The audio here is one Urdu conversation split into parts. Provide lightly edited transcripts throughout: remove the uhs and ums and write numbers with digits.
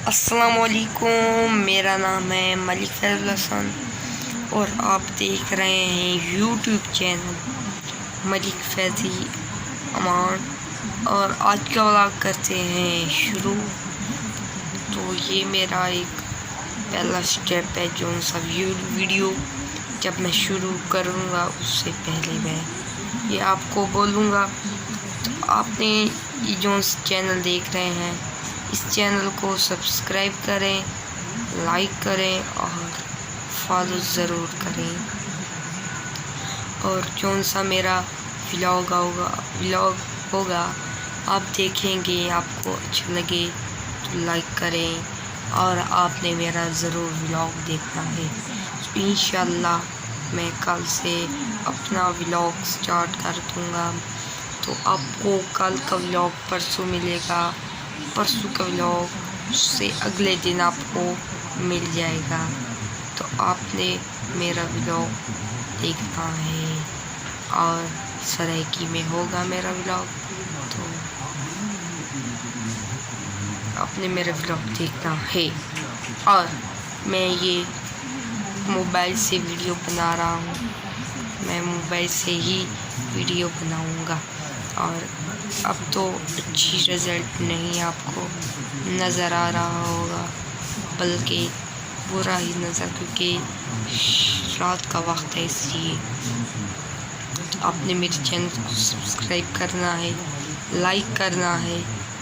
السلام علیکم، میرا نام ہے ملک فیض الحسن اور آپ دیکھ رہے ہیں یوٹیوب چینل ملک فیضی امان، اور آج کا ولاگ کرتے ہیں شروع۔ تو یہ میرا ایک پہلا سٹیپ ہے، جو سا ویڈیو جب میں شروع کروں گا اس سے پہلے میں یہ آپ کو بولوں گا۔ تو آپ نے یہ جو چینل دیکھ رہے ہیں، اس چینل کو سبسکرائب کریں، لائک کریں اور فالو ضرور کریں۔ اور جون سا میرا ولاگ ہوگا آپ دیکھیں گے، آپ کو اچھا لگے تو لائک کریں، اور آپ نے میرا ضرور ولاگ دیکھنا ہے۔ انشاءاللہ میں کل سے اپنا ولاگ سٹارٹ کر دوں گا، تو آپ کو کل کا ولاگ پرسوں ملے گا، پرسوں کا ولاگ سے اگلے دن آپ کو مل جائے گا۔ تو آپ نے میرا ولاگ دیکھنا ہے، اور سرائکی میں ہوگا میرا ولاگ، تو آپ نے میرا ولاگ دیکھنا ہے۔ اور میں یہ موبائل سے ویڈیو بنا رہا ہوں، میں موبائل سے ہی ویڈیو بناؤں گا، اور اب تو اچھی رزلٹ نہیں آپ کو نظر آ رہا ہوگا، بلکہ برا ہی نظر، کیونکہ رات کا وقت ہے، اس لیے آپ نے میرے چینل کو سبسکرائب کرنا ہے، لائک کرنا ہے،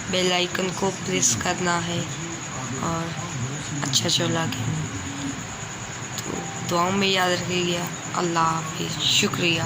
بیل آئیکن کو پریس کرنا ہے، اور اچھا لگے تو دعاؤں میں یاد رکھیے گا۔ اللہ حافظ، شکریہ۔